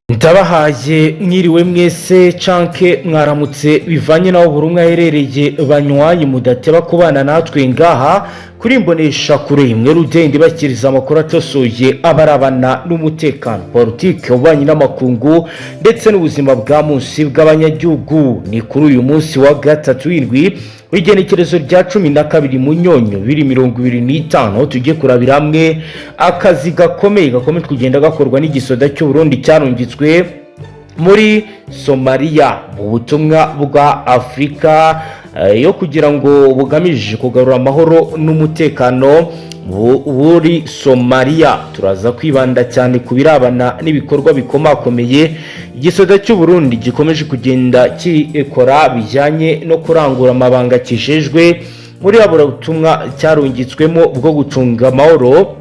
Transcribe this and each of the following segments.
Ndabahaye mwiriwe mwese canke mwaramutse bivanye naho buri umwe aherereye banywanyi mudateba kubana natwe ngaha kuri imbonesha kure imwe rudende bakiriza amakuru atosoye abarabana n'umutekano politike ubanye n'amakungu ndetse n'ubuzima bwa munsi bw'abanyagihugu. Ni kuri uyu munsi wa gatatu w'indwi w'igenekerezo rya 12 Munyonyo 2025 tujye kurabira hamwe akazi gakomeye kugenda gakorwa n'igisoda cy'u Burundi cyarungitswe muri Somalia mu butumwa bwa Afrika yo kugira ngo bugamije kugarura amahoro n'umutekano buri Somalia. Turaza kwibanda cyane kubirabana n'ibikorwa bikomakomeye igisoda cy'u Burundi gikomeje kugenda kikora bijyanye no kurangura amabanga kijejwe muri abura butumwa cyarungitswemo bwo gucunga amahoro.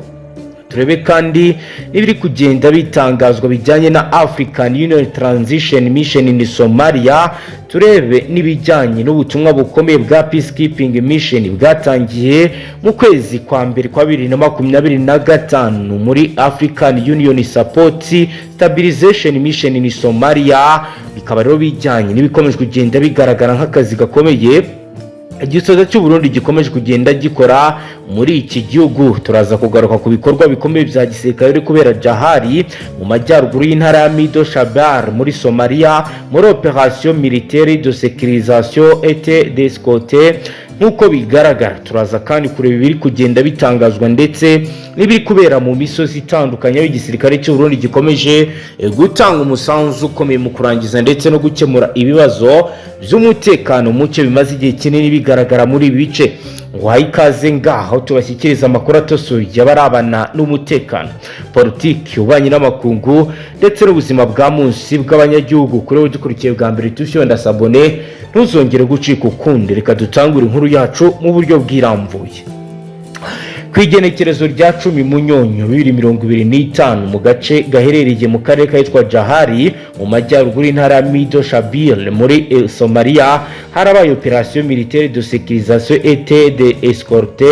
Turebe kandi n'ibiri kugenda bitangazwa bijyanye na African Union Transition Mission in Somalia. Turebe n'ibijyanye n'ubutumwa bukomeye bwa peacekeeping mission bwatangiye mu kwezi kwa mbere kwa 2025 muri African Union Support Stabilization Mission in Somalia. Bikaba rero bijyanye n'ibikomeje kugenda bigaragara nk'akazi gakomeye igisoda cy'u Burundi gikomeje kugenda gikora muri iki gihugu. Turaza kugaruka ku bikorwa bikomeye bya gisirikare kubera Jahari mu majyaruguru y'intara ya Mido Shabar muri Somalia muri opération militaire de sécurisation et d'escorte nkuko bigaragara. Turaza kandi kureba ibiri kugenda bitangazwa ndetse n'ibiri kubera mu misozi itandukanye y'igisirikare cy'u Burundi gikomeje gutanga umusanzu ukomeye mu kurangiza ndetse no gukemura ibibazo by'umutekano muke bimaze igihe kinini bigaragara muri ibi bice. Waha ikaze ngaho tubashyikiriza amakuru atosoye abarabana n'umutekano politiki ubanye n'amakungu ndetse n'ubuzima bwa munsi bw'abanyagihugu. Kuri we dukurikiye bwa mbere tufyonda sabone ntuzongere gucika ukundi. Reka dutangure inkuru yacu mu buryo bwirambuye. Kwigenekerezo rya 10 Munyonyo 2025 mu gace gaherereye mu karere kitwa Jahari mu majyaruguru y'intara ya Mido Shabil muri Somalia harabaye opération militaire de sécurisation et d'escorte.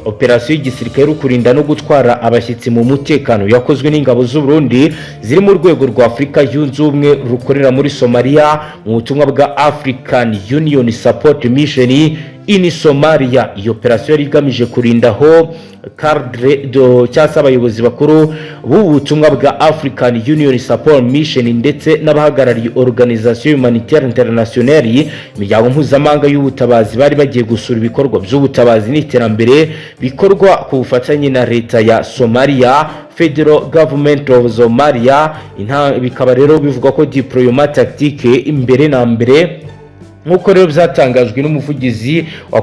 Opération y'igisirikare kurinda no gutwara abashyitsi mu mutekano yakozwe n'ingabo z'u Burundi ziri mu rwego rwa Afrika yunze ubumwe rukorera muri Somalia mu butumwa bwa African Union Support Mission in Somalia. Iyo opération yari igamije kurindaho cadre do cyasa abayobozi bakuru b'ubutumwa bwa African Union Support Mission ndetse n'abahagarariye Organisation Humanitaire Internationale imiryango mpuzamahanga y'ubutabazi bari bagiye gusura ibikorwa by'ubutabazi n'iterambere bikorwa ku bufatanye na leta ya Somalia, Federal Government of Somalia. Bikaba rero bivuga ko diplomat tactique imbere na mbere nkuko rero byatangajwe n'umuvugizi wa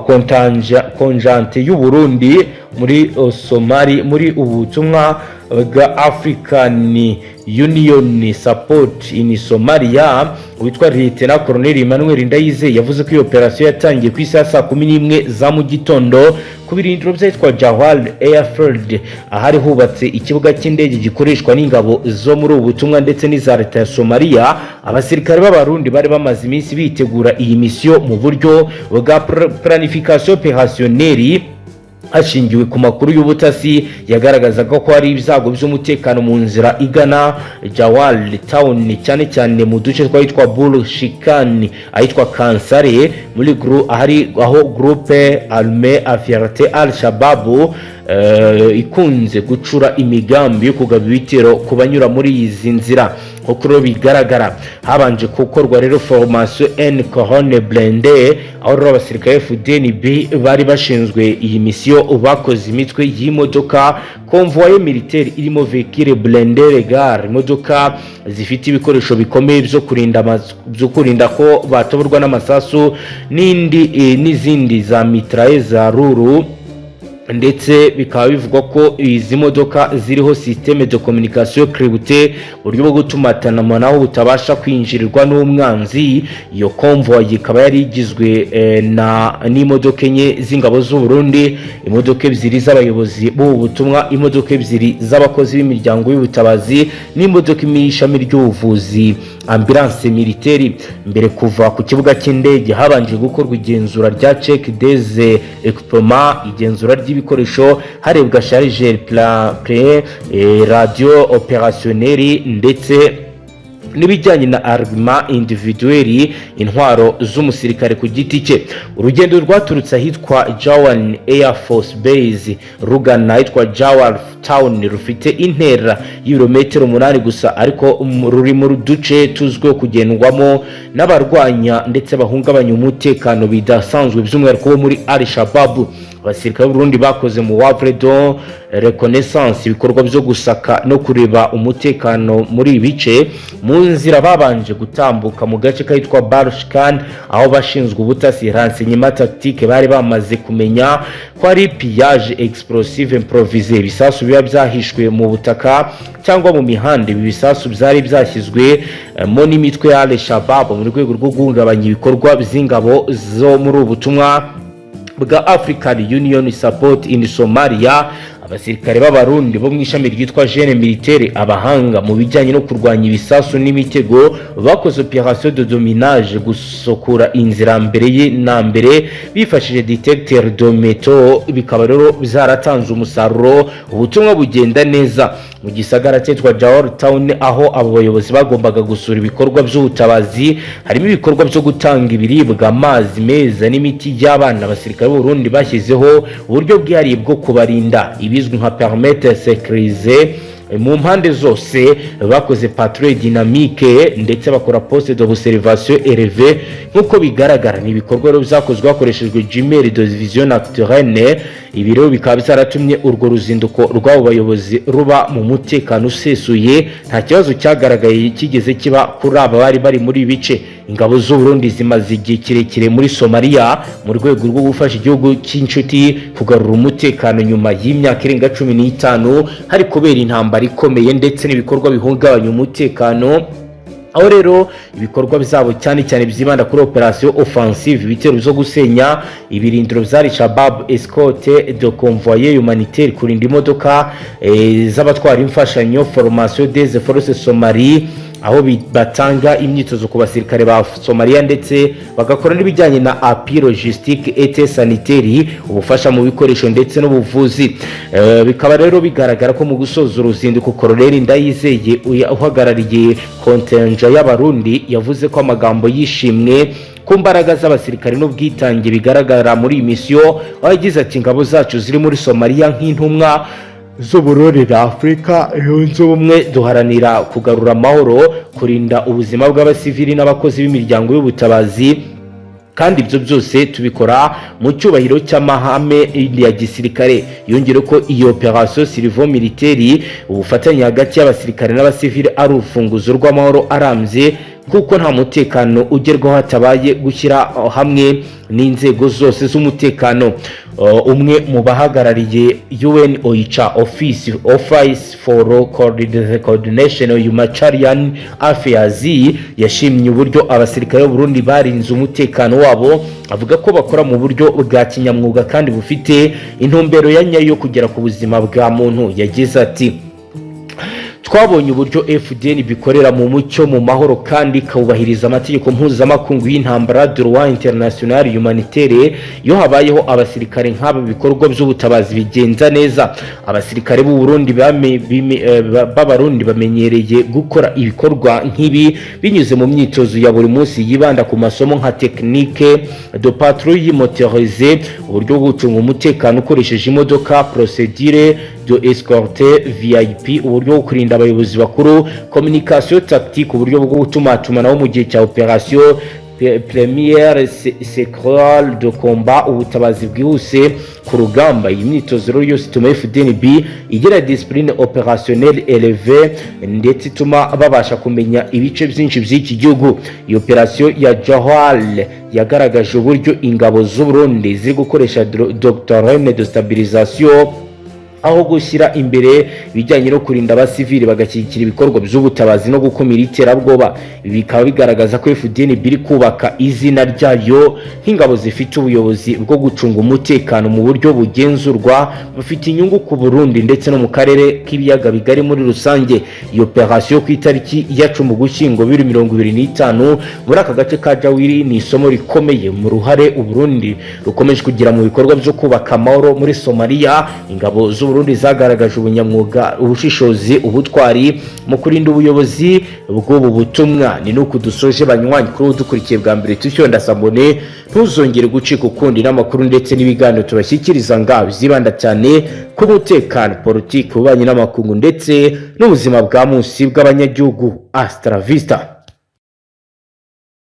konjante y'u Burundi muri Somalia muri ubutumwa bwa African Union Support in Somalia witwa Lieutenant Colonel Emmanuel Ndayize yavuze ko iyo operation yatangiye ku isa 11 za mu gitondo ku birindiro byitwa Jawal Airfield ahari hubatse ikibuga cy'indege gikoreshwa n'ingabo zo muri ubutumwa ndetse n'iza leta ya Somalia. Abasirikare b'abarundi bari bamaze iminsi bitegura iyi mission mu buryo bwa planification opérationnelle hashingiwe ku makuru y'ubutasi yagaragazaga ko hari ibyago by'umutekano mu nzira igana Jawal town cyane cyane mu duce twitwa Bul Shikani ahitwa Kansare muri aho groupe armée affiliée al-Shabaab ikunze gucura imigambi yo kugaba ibitero kubanyura muri izi nzira. Okuro bigaragara habanje gukorwa rero formation N Corone Blende aho abasirikare Fdnb bari bashinzwe iyi mission bakoze imitwe y'imodoka convoy militaire irimo véhicule blindé regard imodoka zifite ibikoresho bikomeye byo kurinda ko batoborwa n'amasasu n'izindi za mitraille za ruru ndetse bikaba bivugwa ko izi modoka ziriho systeme de communication cryptée buryo bwo gutumatana naho butabasha kwinjirirwa n'umwanzi. Iyo convoy ikaba yari igizwe n'imodoka enye z'ingabo z'u Burundi, imodoka ebyiri z'abayobozi b'ubu butumwa, imodoka ebyiri z'abakozi b'imiryango y'ubutabazi n'imodoka imishami ry'ubuvuzi ambulance militaire. Mbere kuva ku kibuga cy'indege habanje gukorwa igenzura rya check des équipements, igenzura ry'ibikoresho harebwa chargeur plein radio opérationnel ndetse n'ibijyanye na armement individuel, intwaro z'umusirikare ku giti cye. Urugendo rwaturutse ahitwa Jawan Air Force Base rugana ahitwa Jawar Town rufite intera y'ibirometero 8 gusa, ariko ruri mu duce tuzwiho kugendwamo n'abarwanya ndetse bahungabanya umutekano bidasanzwe by'umwihariko muri Al-Shabaab. Abasirikare b'u Burundi bakoze mu wavre de reconnaissance ibikorwa byo gusaka no kureba umutekano muri ibice. Mu nzira babanje gutambuka mu gace kahitwa Barushkan, aho bashinzwe ubutasi renseignement tactique bari bamaze kumenya ko ari pillage explosive improvisé, ibisasu biba byahishwe mu butaka cyangwa mu mihanda. Ibi bisasu byari byashyizwe mu n'imitwe ya Al-Shabaab mu rwego rwo guhungabanya ibikorwa by'ingabo zo muri ubutumwa bwa African Union Support in Somalia. Abasirikare b'abarundi bo mu ishami ryitwa Jeune Militaire, abahanga mu bijyanye no kurwanya ibisasu n'imitego, bakoze opération de dominage gusokura inzira mbere bifashishije detecteur de métaux. Bikaba rero byaratanze umusaruro, ubutumwa bugenda neza mu gisagara cyitwa Jawar Town, aho abo bayobozi bagombaga gusura ibikorwa by'ubutabazi. Harimo ibikorwa byo gutanga ibiribwa, amazi meza n'imiti y'abana. Abasirikare b'u Burundi bashyizeho uburyo bwihariye bwo kubarinda, ibizwi nka permettre sécurisé. Mu mpande zose bakoze patrouille dynamique ndetse bakora poste d'observation élevée. Nkuko bigaragara ni ibikorwa rero byakozwe hakoreshejwe jumelle de vision nocturne. Ibi rero bikaba byaratumye urwo ruzinduko rw'abo bayobozi ruba mu mutekano usesuye, nta kibazo cyagaragaye kigeze kiba kuri aba bari muri ibice. Ingabo z'u Burundi zimaze igihe kirekire muri Somalia mu rwego rwo gufasha igihugu cy'inshuti kugarura umutekano nyuma y'imyaka irenga 15 hari kubera intambara ikomeye ndetse n'ibikorwa bihungabanya umutekano. Aho rero ibikorwa byabo cyane byibanda kuri operation offensive, ibitero byo gusenya ibirindiro bya Al-Shabaab, escorte de convoyés humanitaires, kurinda imodoka z'abatwara imfashanyo, formation des forces somaliennes, aho batanga imyitozo ku basirikare ba Somalia ndetse bagakora n'ibijyanye na appui logistique et sanitaire, ubufasha mu bikoresho ndetse n'ubuvuzi. Bikaba rero bigaragara ko mu gusoza uruzinduko Colonel Ndayizeye uhagarariye contingent y'abarundi yavuze ko amagambo yishimwe ku mbaraga z'abasirikare n'ubwitange bigaragara muri iyi mission. Aho yagize ati ingabo zacu ziri muri Somalia nk'intumwa z'uburorera Afrika yunze ubumwe, duharanira kugarura amahoro, kurinda ubuzima bw'abasivili n'abakozi b'imiryango y'ubutabazi, kandi ibyo byose tubikora mu cyubahiro cy'amahame ya gisirikare. Yongera ko iyo operation civile militaire, ubufatanye hagati y'abasirikare n'abasivili ari urufunguzo rw'amahoro arambye, kuko nta mutekano ugerwaho hatabaye gushyira hamwe n'inzego zose z'umutekano. Umwe mu bahagarariye UN OICHA Office for Coordination of Humanitarian Affairs yashimye uburyo abasirikare b'u Burundi barinze umutekano wabo, avuga ko bakora mu buryo bwa kinyamwuga kandi bufite intumbero ya nyayo yo kugera ku buzima bwa muntu. Yagize ati twabonye uburyo Fdnb bikorera mu mucyo, mu mahoro kandi kubahiriza amategeko mpuzamakungu y'intambara, droit international humanitaire. Iyo habayeho abasirikare nk'aba bikorwa by'ubutabazi bigenza neza. Abasirikare b'u Burundi b'abarundi bamenyereye gukora ibikorwa nk'ibi binyuze mu myitozo ya buri munsi yibanda ku masomo nka technique de patrouille motorisée, uburyo bwo gucunga umutekano ukoresheje imodoka, procédure de escorte VIP, uburyo bwo kurinda abayobozi bakuru, communication tactique, uburyo bwo gutumatumanaho mu gihe cya operation première séquelle de combat ubutabazi bwihuse ku rugamba. Iyi myitozo rero yose ituma Fdnb igira discipline opérationnelle élevée ndetse ituma babasha kumenya ibice byinshi by'iki gihugu. Iyi operation ya Johal yagaragaje uburyo ingabo z'u Burundi ziri gukoresha doctrine de stabilisation aho gushyira imbere bijyanye no kurinda abasivili bagashyigikira ibikorwa by'ubutabazi no gukumira iterabwoba. Ibi bikaba bigaragaza ko Fdnb iri kubaka izina ryayo nk'ingabo zifite ubuyobozi bwo gucunga umutekano mu buryo bugenzurwa, bafite inyungu ku Burundi ndetse no mu karere k'ibiyaga bigari muri rusange. Iyo operation ku itariki ya 10 Ugushyingo 2025 muri aka gace ka Jawiri ni isomo rikomeye mu ruhare u Burundi rukomeje kugira mu bikorwa byo kubaka amahoro muri Somalia. Ingabo Burundi zagaragaje ubunyamwuga, ubushishozi, ubutwari mu kurinda ubuyobozi bw'ubu butumwa. Ni nuko dusoje banywanyi kuri udukurikiye bwa mbere tusyo ndasabone ntuzongere gucika ukundi n'amakuru ndetse n'ibiganiro tubashyikiriza ngaho zibanda cyane ku mutekano, politiki, ububanyi n'amakungu ndetse n'ubuzima bwa munsi bw'abanyagihugu. Hasta la vista.